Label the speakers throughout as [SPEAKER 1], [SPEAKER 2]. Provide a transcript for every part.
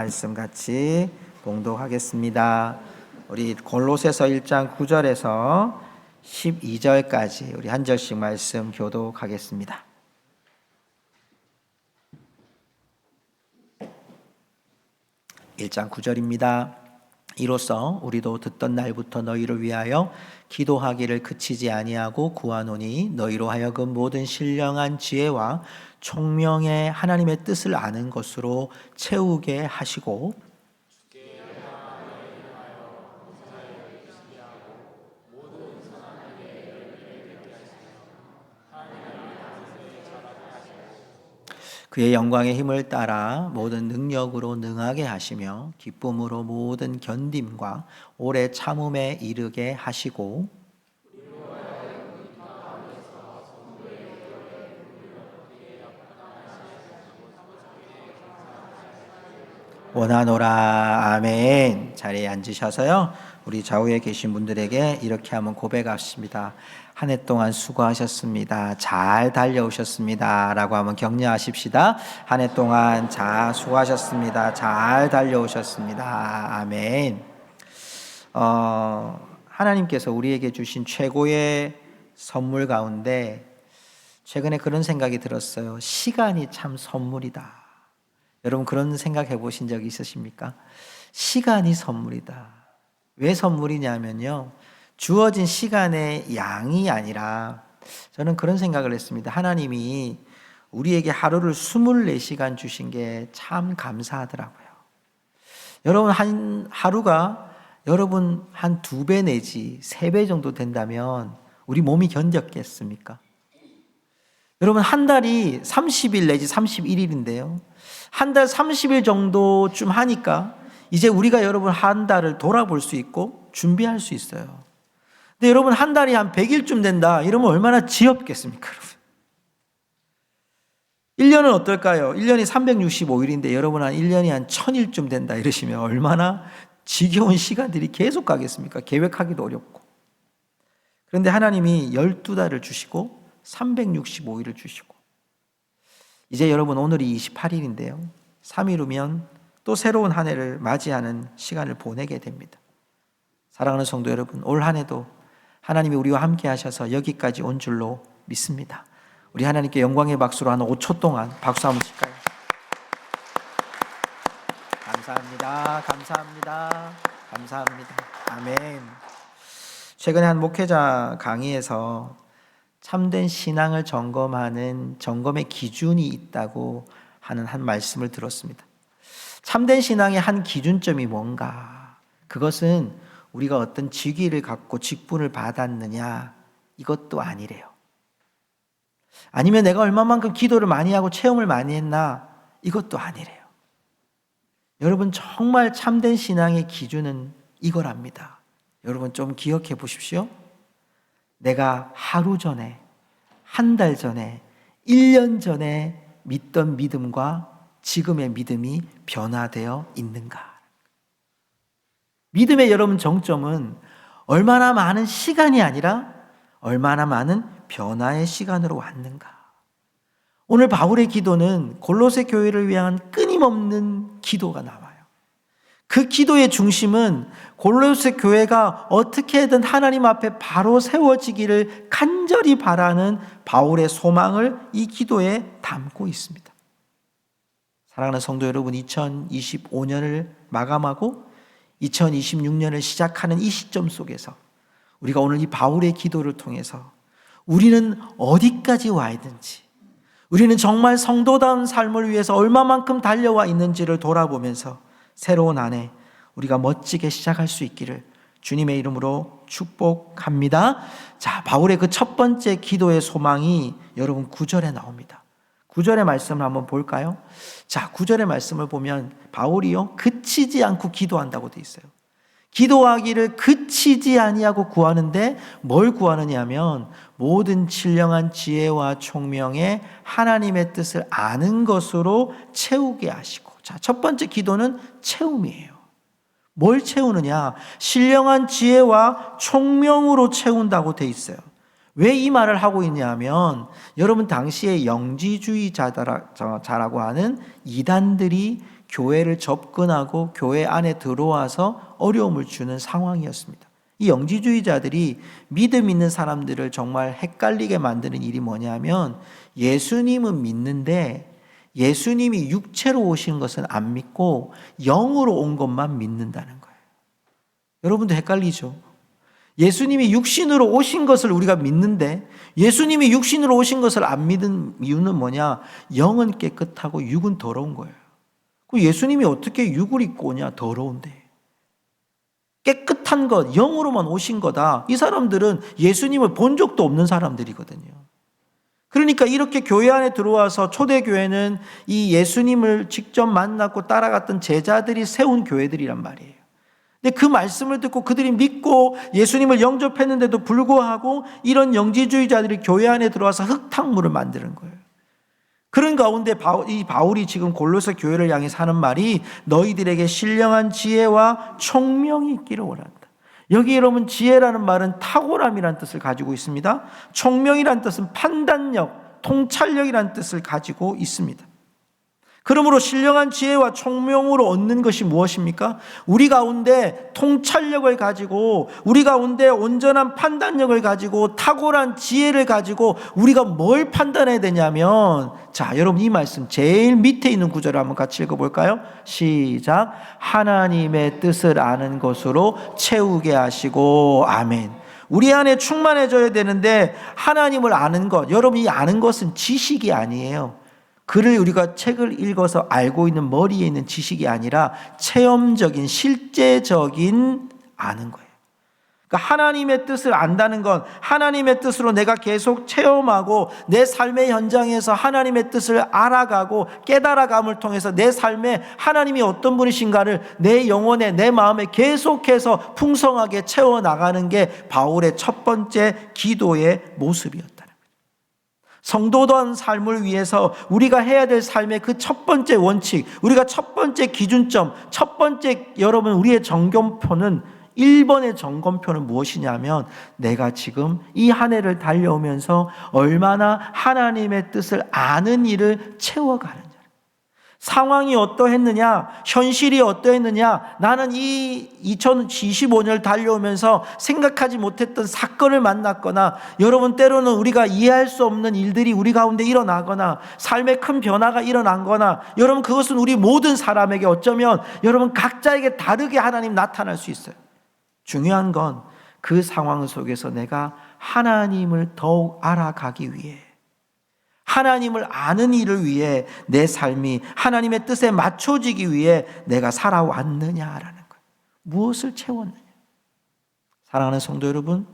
[SPEAKER 1] 말씀 같이 봉독하겠습니다. 우리 골로새서 1장 9절에서 12절까지 우리 한 절씩 말씀 교독하겠습니다. (1장 9절입니다) 이로써 우리도 듣던 날부터 너희를 위하여 기도하기를 그치지 아니하고 구하노니 너희로 하여금 모든 신령한 지혜와 총명의 하나님의 뜻을 아는 것으로 채우게 하시고 그의 영광의 힘을 따라 모든 능력으로 능하게 하시며 기쁨으로 모든 견딤과 오래 참음에 이르게 하시고 원하노라. 아멘. 자리에 앉으셔서요, 우리 좌우에 계신 분들에게 이렇게 한번 고백하십니다. 한 해 동안 수고하셨습니다. 잘 달려오셨습니다. 라고 한번 격려하십시다. 한 해 동안 잘 수고하셨습니다. 잘 달려오셨습니다. 아멘. 하나님께서 우리에게 주신 최고의 선물 가운데 최근에 그런 생각이 들었어요. 시간이 참 선물이다. 여러분 그런 생각 해보신 적 있으십니까? 시간이 선물이다. 왜 선물이냐면요, 주어진 시간의 양이 아니라, 저는 그런 생각을 했습니다. 하나님이 우리에게 하루를 24시간 주신 게 참 감사하더라고요. 여러분 하루가 여러분 한 2배 내지 3배 정도 된다면 우리 몸이 견뎠겠습니까? 여러분 한 달이 30일 내지 31일인데요 한 달 30일 정도쯤 하니까 이제 우리가 여러분 한 달을 돌아볼 수 있고 준비할 수 있어요. 근데 여러분 한 달이 한 100일쯤 된다 이러면 얼마나 지겹겠습니까? 여러분 1년은 어떨까요? 1년이 365일인데 여러분 한 1년이 한 1000일쯤 된다 이러시면 얼마나 지겨운 시간들이 계속 가겠습니까? 계획하기도 어렵고. 그런데 하나님이 12달을 주시고 365일을 주시고, 이제 여러분 오늘이 28일인데요 3일 후면 또 새로운 한 해를 맞이하는 시간을 보내게 됩니다. 사랑하는 성도 여러분, 올 한 해도 하나님이 우리와 함께 하셔서 여기까지 온 줄로 믿습니다. 우리 하나님께 영광의 박수로 한 5초 동안 박수 한번 칠까요? 감사합니다. 감사합니다. 감사합니다. 아멘. 최근에 한 목회자 강의에서 참된 신앙을 점검하는 점검의 기준이 있다고 하는 한 말씀을 들었습니다. 참된 신앙의 한 기준점이 뭔가? 그것은 우리가 어떤 직위를 갖고 직분을 받았느냐, 이것도 아니래요. 아니면 내가 얼마만큼 기도를 많이 하고 체험을 많이 했나, 이것도 아니래요. 여러분 정말 참된 신앙의 기준은 이거랍니다. 여러분 좀 기억해 보십시오. 내가 하루 전에, 한 달 전에, 1년 전에 믿던 믿음과 지금의 믿음이 변화되어 있는가? 믿음의 여러분 정점은 얼마나 많은 시간이 아니라 얼마나 많은 변화의 시간으로 왔는가? 오늘 바울의 기도는 골로새 교회를 위한 끊임없는 기도가 나와요. 그 기도의 중심은 골로새 교회가 어떻게든 하나님 앞에 바로 세워지기를 간절히 바라는 바울의 소망을 이 기도에 담고 있습니다. 사랑하는 성도 여러분, 2025년을 마감하고 2026년을 시작하는 이 시점 속에서 우리가 오늘 이 바울의 기도를 통해서 우리는 어디까지 와 있는지, 우리는 정말 성도다운 삶을 위해서 얼마만큼 달려와 있는지를 돌아보면서 새로운 한 해 우리가 멋지게 시작할 수 있기를 주님의 이름으로 축복합니다. 자, 바울의 그 첫 번째 기도의 소망이 여러분 9절에 나옵니다. 9절의 말씀을 한번 볼까요? 자, 9절의 말씀을 보면 바울이요 그치지 않고 기도한다고 돼 있어요. 기도하기를 그치지 아니하고 구하는데 뭘 구하느냐 하면 모든 신령한 지혜와 총명의 하나님의 뜻을 아는 것으로 채우게 하시고. 자, 첫 번째 기도는 채움이에요. 뭘 채우느냐? 신령한 지혜와 총명으로 채운다고 돼 있어요. 왜 이 말을 하고 있냐면 여러분 당시에 영지주의자라고 하는 이단들이 교회를 접근하고 교회 안에 들어와서 어려움을 주는 상황이었습니다. 이 영지주의자들이 믿음 있는 사람들을 정말 헷갈리게 만드는 일이 뭐냐면 예수님은 믿는데 예수님이 육체로 오신 것은 안 믿고 영으로 온 것만 믿는다는 거예요. 여러분도 헷갈리죠? 예수님이 육신으로 오신 것을 우리가 믿는데 예수님이 육신으로 오신 것을 안 믿는 이유는 뭐냐? 영은 깨끗하고 육은 더러운 거예요. 예수님이 어떻게 육을 입고 오냐? 더러운데. 깨끗한 것, 영으로만 오신 거다. 이 사람들은 예수님을 본 적도 없는 사람들이거든요. 그러니까 이렇게 교회 안에 들어와서 초대교회는 이 예수님을 직접 만났고 따라갔던 제자들이 세운 교회들이란 말이에요. 근데 그 말씀을 듣고 그들이 믿고 예수님을 영접했는데도 불구하고 이런 영지주의자들이 교회 안에 들어와서 흙탕물을 만드는 거예요. 그런 가운데 이 바울이 지금 골로새 교회를 향해서 하는 말이 너희들에게 신령한 지혜와 총명이 있기를 원한다. 여기 여러분 지혜라는 말은 탁월함이라는 뜻을 가지고 있습니다. 총명이라는 뜻은 판단력, 통찰력이라는 뜻을 가지고 있습니다. 그러므로 신령한 지혜와 총명으로 얻는 것이 무엇입니까? 우리 가운데 통찰력을 가지고 우리 가운데 온전한 판단력을 가지고 탁월한 지혜를 가지고 우리가 뭘 판단해야 되냐면 자, 여러분 이 말씀 제일 밑에 있는 구절을 한번 같이 읽어볼까요? 시작. 하나님의 뜻을 아는 것으로 채우게 하시고 아멘. 우리 안에 충만해져야 되는데 하나님을 아는 것, 여러분 이 아는 것은 지식이 아니에요. 글을 우리가 책을 읽어서 알고 있는 머리에 있는 지식이 아니라 체험적인 실제적인 아는 거예요. 그러니까 하나님의 뜻을 안다는 건 하나님의 뜻으로 내가 계속 체험하고 내 삶의 현장에서 하나님의 뜻을 알아가고 깨달아감을 통해서 내 삶에 하나님이 어떤 분이신가를 내 영혼에 내 마음에 계속해서 풍성하게 채워나가는 게 바울의 첫 번째 기도의 모습이었다. 성도된 삶을 위해서 우리가 해야 될 삶의 그 첫 번째 원칙, 우리가 첫 번째 기준점, 첫 번째 여러분 우리의 점검표는 1번의 점검표는 무엇이냐면 내가 지금 이 한 해를 달려오면서 얼마나 하나님의 뜻을 아는 일을 채워가는 상황이 어떠했느냐, 현실이 어떠했느냐, 나는 이 2025년을 달려오면서 생각하지 못했던 사건을 만났거나 여러분 때로는 우리가 이해할 수 없는 일들이 우리 가운데 일어나거나 삶에 큰 변화가 일어난 거나 여러분 그것은 우리 모든 사람에게 어쩌면 여러분 각자에게 다르게 하나님 나타날 수 있어요. 중요한 건 그 상황 속에서 내가 하나님을 더욱 알아가기 위해 하나님을 아는 일을 위해 내 삶이 하나님의 뜻에 맞춰지기 위해 내가 살아왔느냐라는 거예요. 무엇을 채웠느냐. 사랑하는 성도 여러분,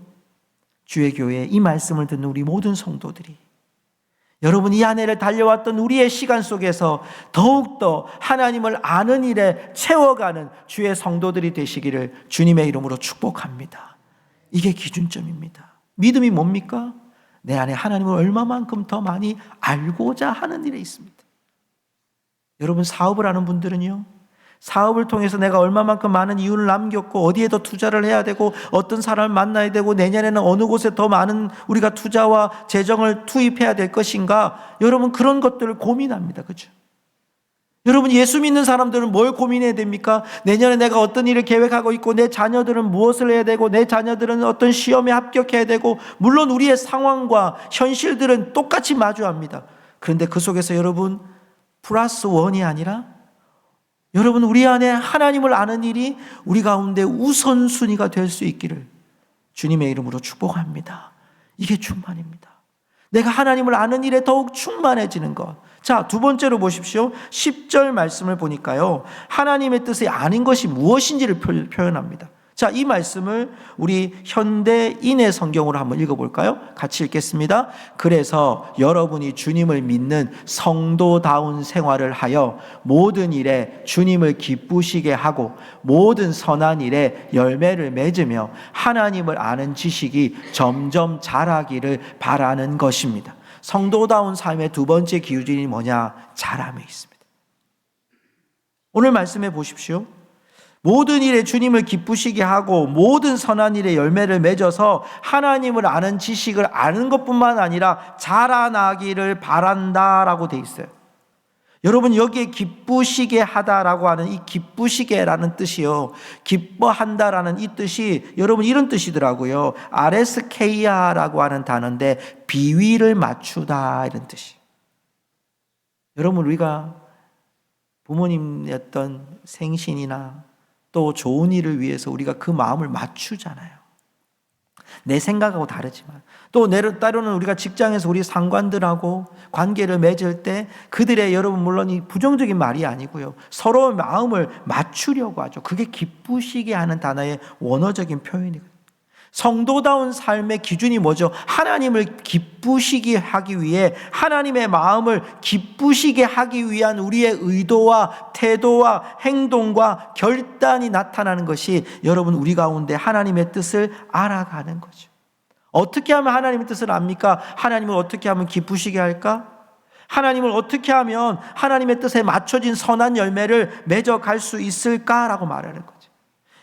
[SPEAKER 1] 주의 교회에 이 말씀을 듣는 우리 모든 성도들이 여러분 이 한 해를 달려왔던 우리의 시간 속에서 더욱더 하나님을 아는 일에 채워가는 주의 성도들이 되시기를 주님의 이름으로 축복합니다. 이게 기준점입니다. 믿음이 뭡니까? 내 안에 하나님을 얼마만큼 더 많이 알고자 하는 일에 있습니다. 여러분 사업을 하는 분들은요, 사업을 통해서 내가 얼마만큼 많은 이윤을 남겼고 어디에 더 투자를 해야 되고 어떤 사람을 만나야 되고 내년에는 어느 곳에 더 많은 우리가 투자와 재정을 투입해야 될 것인가, 여러분 그런 것들을 고민합니다. 그렇죠? 여러분 예수 믿는 사람들은 뭘 고민해야 됩니까? 내년에 내가 어떤 일을 계획하고 있고 내 자녀들은 무엇을 해야 되고 내 자녀들은 어떤 시험에 합격해야 되고 물론 우리의 상황과 현실들은 똑같이 마주합니다. 그런데 그 속에서 여러분 플러스 원이 아니라 여러분 우리 안에 하나님을 아는 일이 우리 가운데 우선순위가 될 수 있기를 주님의 이름으로 축복합니다. 이게 충만입니다. 내가 하나님을 아는 일에 더욱 충만해지는 것. 자, 두 번째로 보십시오. 10절 말씀을 보니까요, 하나님의 뜻이 아닌 것이 무엇인지를 표현합니다. 자, 이 말씀을 우리 현대인의 성경으로 한번 읽어볼까요? 같이 읽겠습니다. 그래서 여러분이 주님을 믿는 성도다운 생활을 하여 모든 일에 주님을 기쁘시게 하고 모든 선한 일에 열매를 맺으며 하나님을 아는 지식이 점점 자라기를 바라는 것입니다. 성도다운 삶의 두 번째 기준이 뭐냐? 자람에 있습니다. 오늘 말씀해 보십시오. 모든 일에 주님을 기쁘시게 하고 모든 선한 일에 열매를 맺어서 하나님을 아는 지식을 아는 것뿐만 아니라 자라나기를 바란다라고 돼 있어요. 여러분 여기에 기쁘시게 하다라고 하는 이 기쁘시게라는 뜻이요, 기뻐한다라는 이 뜻이 여러분 이런 뜻이더라고요. 아레스케이아라고 하는 단어인데 비위를 맞추다 이런 뜻이. 여러분 우리가 부모님의 어떤 생신이나 또 좋은 일을 위해서 우리가 그 마음을 맞추잖아요. 내 생각하고 다르지만 또 때로는 우리가 직장에서 우리 상관들하고 관계를 맺을 때 그들의 여러분 물론 이 부정적인 말이 아니고요, 서로의 마음을 맞추려고 하죠. 그게 기쁘시게 하는 단어의 원어적인 표현이거든요. 성도다운 삶의 기준이 뭐죠? 하나님을 기쁘시게 하기 위해, 하나님의 마음을 기쁘시게 하기 위한 우리의 의도와 태도와 행동과 결단이 나타나는 것이 여러분 우리 가운데 하나님의 뜻을 알아가는 거죠. 어떻게 하면 하나님의 뜻을 압니까? 하나님을 어떻게 하면 기쁘시게 할까? 하나님을 어떻게 하면 하나님의 뜻에 맞춰진 선한 열매를 맺어갈 수 있을까라고 말하는 거죠.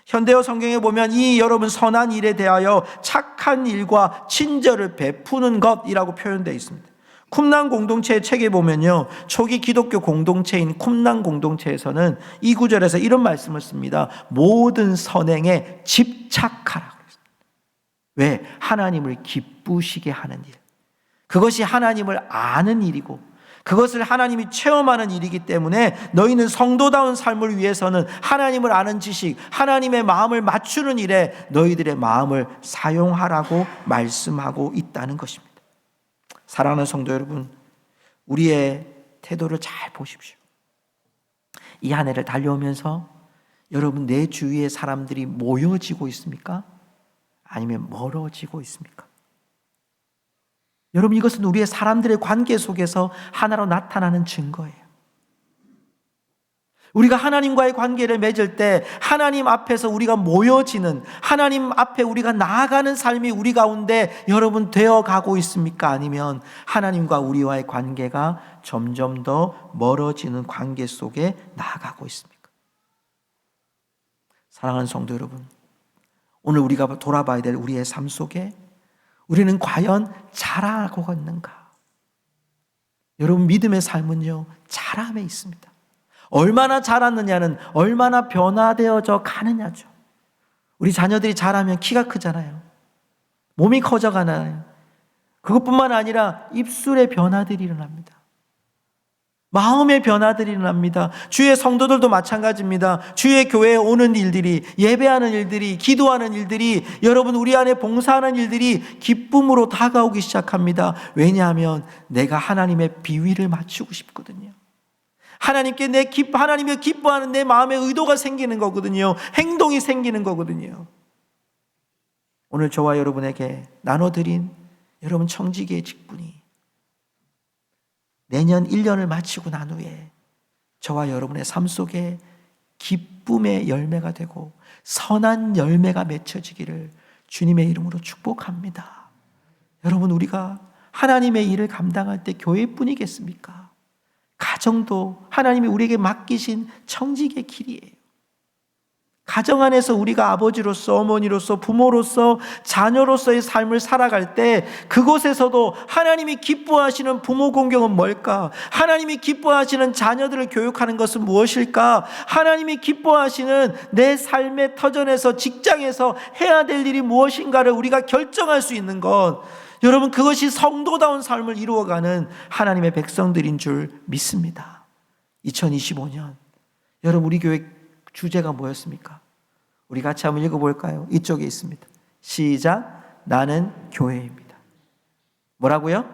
[SPEAKER 1] 현대어 성경에 보면 이 여러분 선한 일에 대하여 착한 일과 친절을 베푸는 것이라고 표현되어 있습니다. 쿰란 공동체의 책에 보면요, 초기 기독교 공동체인 쿰란 공동체에서는 이 구절에서 이런 말씀을 씁니다. 모든 선행에 집착하라. 왜? 하나님을 기쁘시게 하는 일. 그것이 하나님을 아는 일이고 그것을 하나님이 체험하는 일이기 때문에 너희는 성도다운 삶을 위해서는 하나님을 아는 지식, 하나님의 마음을 맞추는 일에 너희들의 마음을 사용하라고 말씀하고 있다는 것입니다. 사랑하는 성도 여러분, 우리의 태도를 잘 보십시오. 이 한 해를 달려오면서 여러분 내 주위의 사람들이 모여지고 있습니까? 아니면 멀어지고 있습니까? 여러분 이것은 우리의 사람들의 관계 속에서 하나로 나타나는 증거예요. 우리가 하나님과의 관계를 맺을 때 하나님 앞에서 우리가 모여지는, 하나님 앞에 우리가 나아가는 삶이 우리 가운데 여러분 되어가고 있습니까? 아니면 하나님과 우리와의 관계가 점점 더 멀어지는 관계 속에 나아가고 있습니까? 사랑하는 성도 여러분, 오늘 우리가 돌아봐야 될 우리의 삶 속에 우리는 과연 자라고 있는가? 여러분 믿음의 삶은요, 자람에 있습니다. 얼마나 자랐느냐는 얼마나 변화되어져 가느냐죠. 우리 자녀들이 자라면 키가 크잖아요. 몸이 커져가나요? 그것뿐만 아니라 입술의 변화들이 일어납니다. 마음의 변화들이 일어납니다. 주의 성도들도 마찬가지입니다. 주의 교회에 오는 일들이, 예배하는 일들이, 기도하는 일들이, 여러분 우리 안에 봉사하는 일들이 기쁨으로 다가오기 시작합니다. 왜냐하면 내가 하나님의 비위를 맞추고 싶거든요. 하나님을 기뻐하는 내 마음의 의도가 생기는 거거든요. 행동이 생기는 거거든요. 오늘 저와 여러분에게 나눠드린 여러분 청지기의 직분이 내년 1년을 마치고 난 후에 저와 여러분의 삶 속에 기쁨의 열매가 되고 선한 열매가 맺혀지기를 주님의 이름으로 축복합니다. 여러분 우리가 하나님의 일을 감당할 때 교회뿐이겠습니까? 가정도 하나님이 우리에게 맡기신 청지기의 길이에요. 가정 안에서 우리가 아버지로서, 어머니로서, 부모로서, 자녀로서의 삶을 살아갈 때 그곳에서도 하나님이 기뻐하시는 부모 공경은 뭘까? 하나님이 기뻐하시는 자녀들을 교육하는 것은 무엇일까? 하나님이 기뻐하시는 내 삶의 터전에서, 직장에서 해야 될 일이 무엇인가를 우리가 결정할 수 있는 것, 여러분 그것이 성도다운 삶을 이루어가는 하나님의 백성들인 줄 믿습니다. 2025년 여러분 우리 교회 주제가 뭐였습니까? 우리 같이 한번 읽어볼까요? 이쪽에 있습니다. 시작. 나는 교회입니다. 뭐라고요?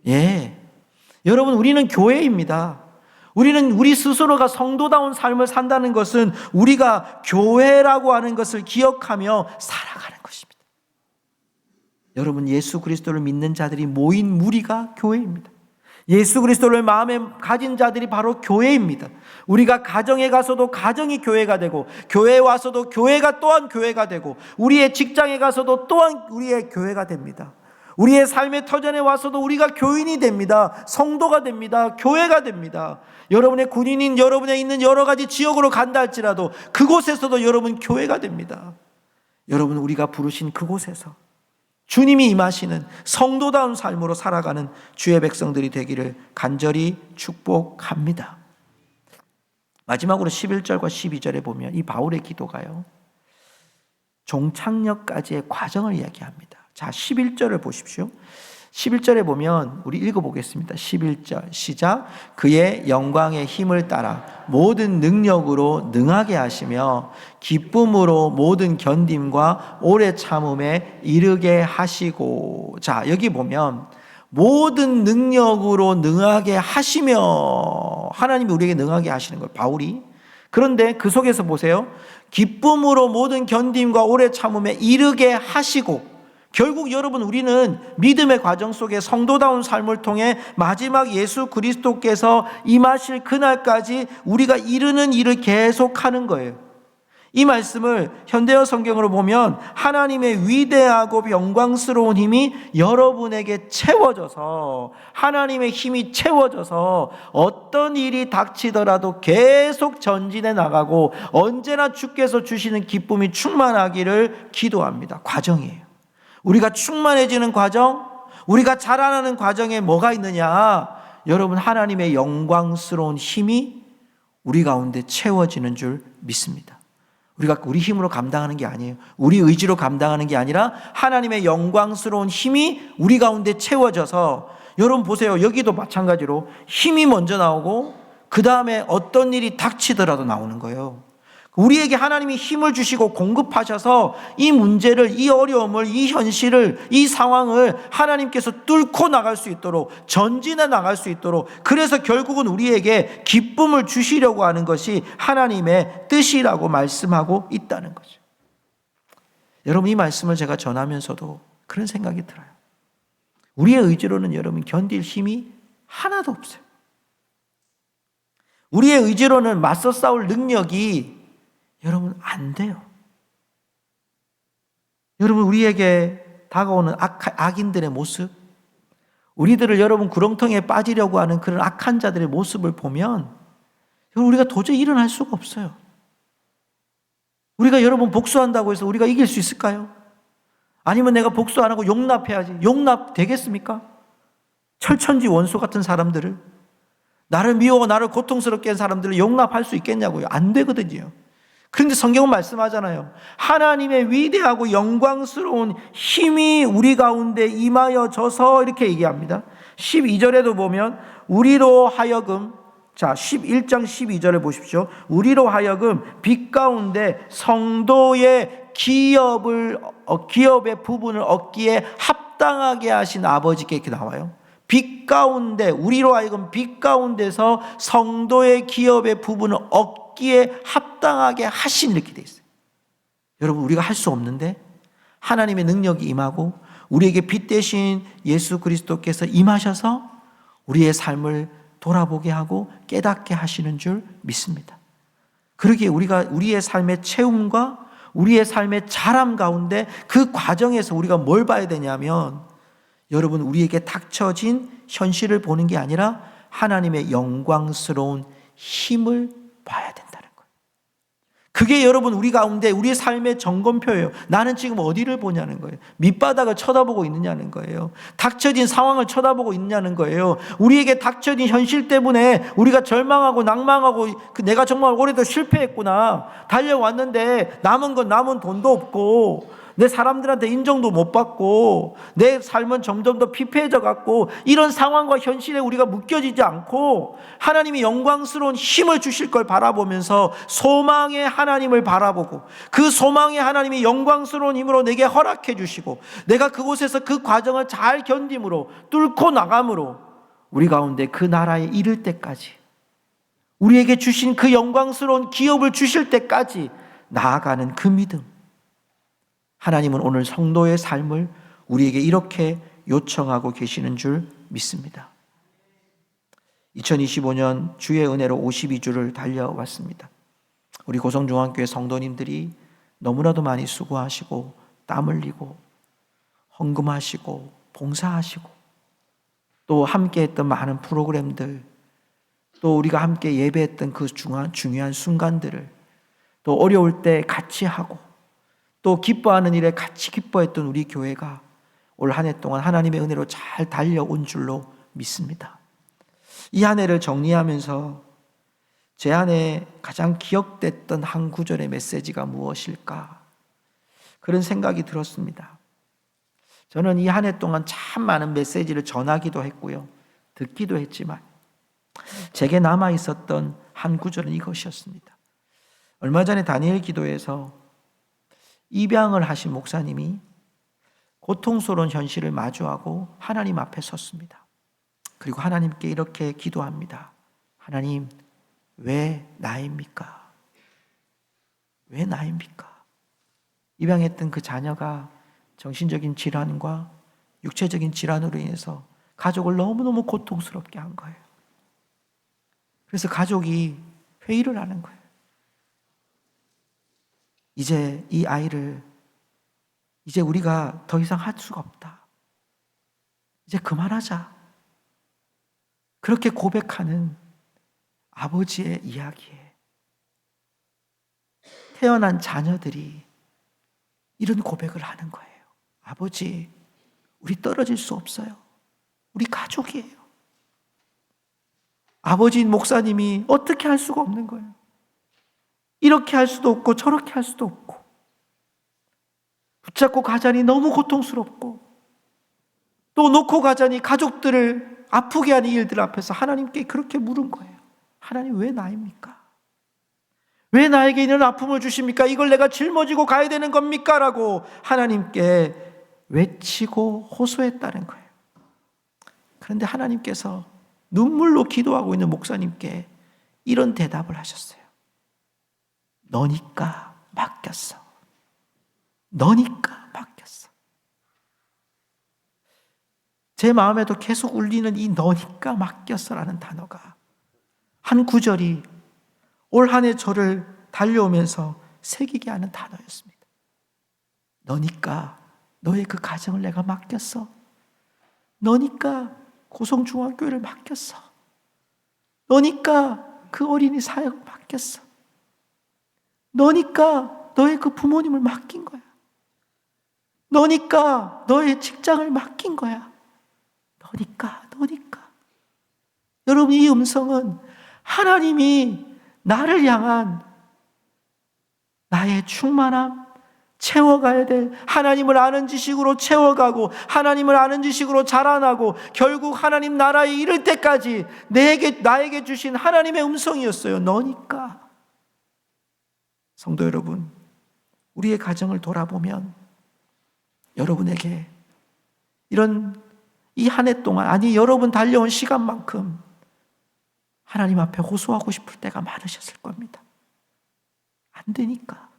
[SPEAKER 1] 예, 여러분 우리는 교회입니다. 우리는 우리 스스로가 성도다운 삶을 산다는 것은 우리가 교회라고 하는 것을 기억하며 살아가는 것입니다. 여러분 예수 그리스도를 믿는 자들이 모인 무리가 교회입니다. 예수 그리스도를 마음에 가진 자들이 바로 교회입니다. 우리가 가정에 가서도 가정이 교회가 되고, 교회에 와서도 교회가 또한 교회가 되고, 우리의 직장에 가서도 또한 우리의 교회가 됩니다. 우리의 삶의 터전에 와서도 우리가 교인이 됩니다. 성도가 됩니다. 교회가 됩니다. 여러분의 군인인 여러분에 있는 여러 가지 지역으로 간다 할지라도 그곳에서도 여러분 교회가 됩니다. 여러분 우리가 부르신 그곳에서 주님이 임하시는 성도다운 삶으로 살아가는 주의 백성들이 되기를 간절히 축복합니다. 마지막으로 11절과 12절에 보면 이 바울의 기도가요, 종착역까지의 과정을 이야기합니다. 자, 11절을 보십시오. 11절에 보면 우리 읽어보겠습니다. 11절 시작. 그의 영광의 힘을 따라 모든 능력으로 능하게 하시며 기쁨으로 모든 견딤과 오래 참음에 이르게 하시고. 자, 여기 보면 모든 능력으로 능하게 하시며, 하나님이 우리에게 능하게 하시는 거예요, 바울이. 그런데 그 속에서 보세요. 기쁨으로 모든 견딤과 오래 참음에 이르게 하시고. 결국 여러분, 우리는 믿음의 과정 속에 성도다운 삶을 통해 마지막 예수 그리스도께서 임하실 그날까지 우리가 이르는 일을 계속하는 거예요. 이 말씀을 현대어 성경으로 보면 하나님의 위대하고 영광스러운 힘이 여러분에게 채워져서, 하나님의 힘이 채워져서 어떤 일이 닥치더라도 계속 전진해 나가고 언제나 주께서 주시는 기쁨이 충만하기를 기도합니다. 과정이에요. 우리가 충만해지는 과정, 우리가 자라나는 과정에 뭐가 있느냐? 여러분, 하나님의 영광스러운 힘이 우리 가운데 채워지는 줄 믿습니다. 우리가 우리 힘으로 감당하는 게 아니에요. 우리 의지로 감당하는 게 아니라 하나님의 영광스러운 힘이 우리 가운데 채워져서, 여러분 보세요. 여기도 마찬가지로 힘이 먼저 나오고 그 다음에 어떤 일이 닥치더라도 나오는 거예요. 우리에게 하나님이 힘을 주시고 공급하셔서 이 문제를, 이 어려움을, 이 현실을, 이 상황을 하나님께서 뚫고 나갈 수 있도록, 전진해 나갈 수 있도록, 그래서 결국은 우리에게 기쁨을 주시려고 하는 것이 하나님의 뜻이라고 말씀하고 있다는 거죠. 여러분, 이 말씀을 제가 전하면서도 그런 생각이 들어요. 우리의 의지로는 여러분 견딜 힘이 하나도 없어요. 우리의 의지로는 맞서 싸울 능력이 여러분 안 돼요. 여러분, 우리에게 다가오는 악인들의 모습, 우리들을 여러분 구렁텅이에 빠지려고 하는 그런 악한 자들의 모습을 보면 여러분, 우리가 도저히 일어날 수가 없어요. 우리가 여러분 복수한다고 해서 우리가 이길 수 있을까요? 아니면 내가 복수 안 하고 용납해야지. 용납 되겠습니까? 철천지 원수 같은 사람들을, 나를 미워하고 나를 고통스럽게 한 사람들을 용납할 수 있겠냐고요? 안 되거든요. 그런데 성경은 말씀하잖아요. 하나님의 위대하고 영광스러운 힘이 우리 가운데 임하여져서, 이렇게 얘기합니다. 12절에도 보면 우리로 하여금, 자 11장 12절을 보십시오. 우리로 하여금 빛 가운데 성도의 기업의 부분을 얻기에 합당하게 하신 아버지께, 이렇게 나와요. 빛 가운데, 우리로 하여금 빛 가운데서 성도의 기업의 부분을 얻기에 합당하게 하신, 이렇게 돼 있어요. 여러분, 우리가 할 수 없는데 하나님의 능력이 임하고 우리에게 빛 대신 예수 그리스도께서 임하셔서 우리의 삶을 돌아보게 하고 깨닫게 하시는 줄 믿습니다. 그러기에 우리가 우리의 삶의 채움과 우리의 삶의 자람 가운데 그 과정에서 우리가 뭘 봐야 되냐면, 여러분, 우리에게 닥쳐진 현실을 보는 게 아니라 하나님의 영광스러운 힘을 봐야 된다는 거예요. 그게 여러분 우리 가운데 우리의 삶의 점검표예요. 나는 지금 어디를 보냐는 거예요. 밑바닥을 쳐다보고 있느냐는 거예요. 닥쳐진 상황을 쳐다보고 있느냐는 거예요. 우리에게 닥쳐진 현실 때문에 우리가 절망하고 낭망하고, 내가 정말 올해도 실패했구나, 달려왔는데 남은 건 남은 돈도 없고 내 사람들한테 인정도 못 받고 내 삶은 점점 더 피폐해져 갖고, 이런 상황과 현실에 우리가 묶여지지 않고 하나님이 영광스러운 힘을 주실 걸 바라보면서 소망의 하나님을 바라보고, 그 소망의 하나님이 영광스러운 힘으로 내게 허락해 주시고 내가 그곳에서 그 과정을 잘 견딤으로, 뚫고 나감으로 우리 가운데 그 나라에 이를 때까지, 우리에게 주신 그 영광스러운 기업을 주실 때까지 나아가는 그 믿음, 하나님은 오늘 성도의 삶을 우리에게 이렇게 요청하고 계시는 줄 믿습니다. 2025년 주의 은혜로 52주를 달려왔습니다. 우리 고성중앙교회 성도님들이 너무나도 많이 수고하시고 땀 흘리고 헌금하시고 봉사하시고, 또 함께했던 많은 프로그램들, 또 우리가 함께 예배했던 그 중요한 순간들을 또 어려울 때 같이 하고, 또 기뻐하는 일에 같이 기뻐했던 우리 교회가 올 한 해 동안 하나님의 은혜로 잘 달려온 줄로 믿습니다. 이 한 해를 정리하면서 제 안에 가장 기억됐던 한 구절의 메시지가 무엇일까? 그런 생각이 들었습니다. 저는 이 한 해 동안 참 많은 메시지를 전하기도 했고요, 듣기도 했지만 제게 남아 있었던 한 구절은 이것이었습니다. 얼마 전에 다니엘 기도에서 입양을 하신 목사님이 고통스러운 현실을 마주하고 하나님 앞에 섰습니다. 그리고 하나님께 이렇게 기도합니다. 하나님, 왜 나입니까? 왜 나입니까? 입양했던 그 자녀가 정신적인 질환과 육체적인 질환으로 인해서 가족을 너무너무 고통스럽게 한 거예요. 그래서 가족이 회의를 하는 거예요. 이제 이 아이를 이제 우리가 더 이상 할 수가 없다. 이제 그만하자. 그렇게 고백하는 아버지의 이야기에 태어난 자녀들이 이런 고백을 하는 거예요. 아버지, 우리 떨어질 수 없어요. 우리 가족이에요. 아버지인 목사님이 어떻게 할 수가 없는 거예요. 이렇게 할 수도 없고 저렇게 할 수도 없고 붙잡고 가자니 너무 고통스럽고 또 놓고 가자니 가족들을 아프게 하는 일들 앞에서 하나님께 그렇게 물은 거예요. 하나님, 왜 나입니까? 왜 나에게 이런 아픔을 주십니까? 이걸 내가 짊어지고 가야 되는 겁니까? 라고 하나님께 외치고 호소했다는 거예요. 그런데 하나님께서 눈물로 기도하고 있는 목사님께 이런 대답을 하셨어요. 너니까 맡겼어. 너니까 맡겼어. 제 마음에도 계속 울리는 이 너니까 맡겼어라는 단어가, 한 구절이 올 한 해 저를 달려오면서 새기게 하는 단어였습니다. 너니까 너의 그 가정을 내가 맡겼어. 너니까 고성중학교를 맡겼어. 너니까 그 어린이 사역 맡겼어. 너니까 너의 그 부모님을 맡긴 거야. 너니까 너의 직장을 맡긴 거야. 너니까. 여러분, 이 음성은 하나님이 나를 향한 나의 충만함, 채워가야 될, 하나님을 아는 지식으로 채워가고 하나님을 아는 지식으로 자라나고 결국 하나님 나라에 이를 때까지 나에게 주신 하나님의 음성이었어요. 너니까. 성도 여러분, 우리의 가정을 돌아보면 여러분에게 이런 이 한 해 동안, 아니 여러분 달려온 시간만큼 하나님 앞에 호소하고 싶을 때가 많으셨을 겁니다. 안 되니까.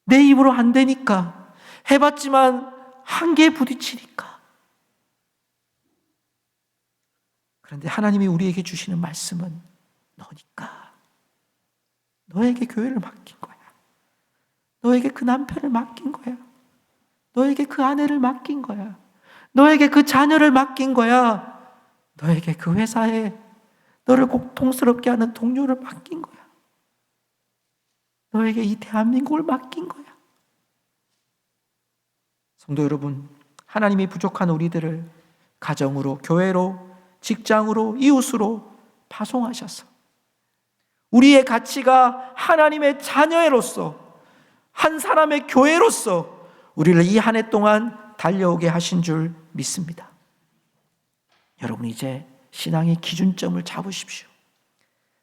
[SPEAKER 1] 내 입으로 안 되니까. 해봤지만 한계에 부딪히니까. 그런데 하나님이 우리에게 주시는 말씀은 너니까. 너에게 교회를 맡긴 거야. 너에게 그 남편을 맡긴 거야. 너에게 그 아내를 맡긴 거야. 너에게 그 자녀를 맡긴 거야. 너에게 그 회사에 너를 고통스럽게 하는 동료를 맡긴 거야. 너에게 이 대한민국을 맡긴 거야. 성도 여러분, 하나님이 부족한 우리들을 가정으로, 교회로, 직장으로, 이웃으로 파송하셔서 우리의 가치가 하나님의 자녀로서, 한 사람의 교회로서 우리를 이 한 해 동안 달려오게 하신 줄 믿습니다. 여러분, 이제 신앙의 기준점을 잡으십시오.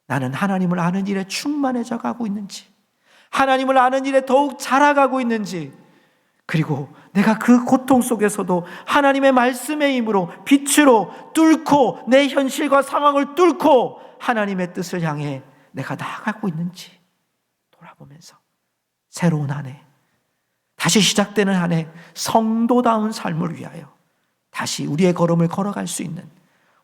[SPEAKER 1] 나는 하나님을 아는 일에 충만해져 가고 있는지, 하나님을 아는 일에 더욱 자라가고 있는지, 그리고 내가 그 고통 속에서도 하나님의 말씀의 힘으로, 빛으로 뚫고 내 현실과 상황을 뚫고 하나님의 뜻을 향해 내가 나아가고 있는지 돌아보면서 새로운 한 해, 다시 시작되는 한 해, 성도다운 삶을 위하여 다시 우리의 걸음을 걸어갈 수 있는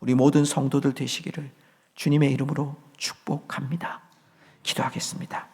[SPEAKER 1] 우리 모든 성도들 되시기를 주님의 이름으로 축복합니다. 기도하겠습니다.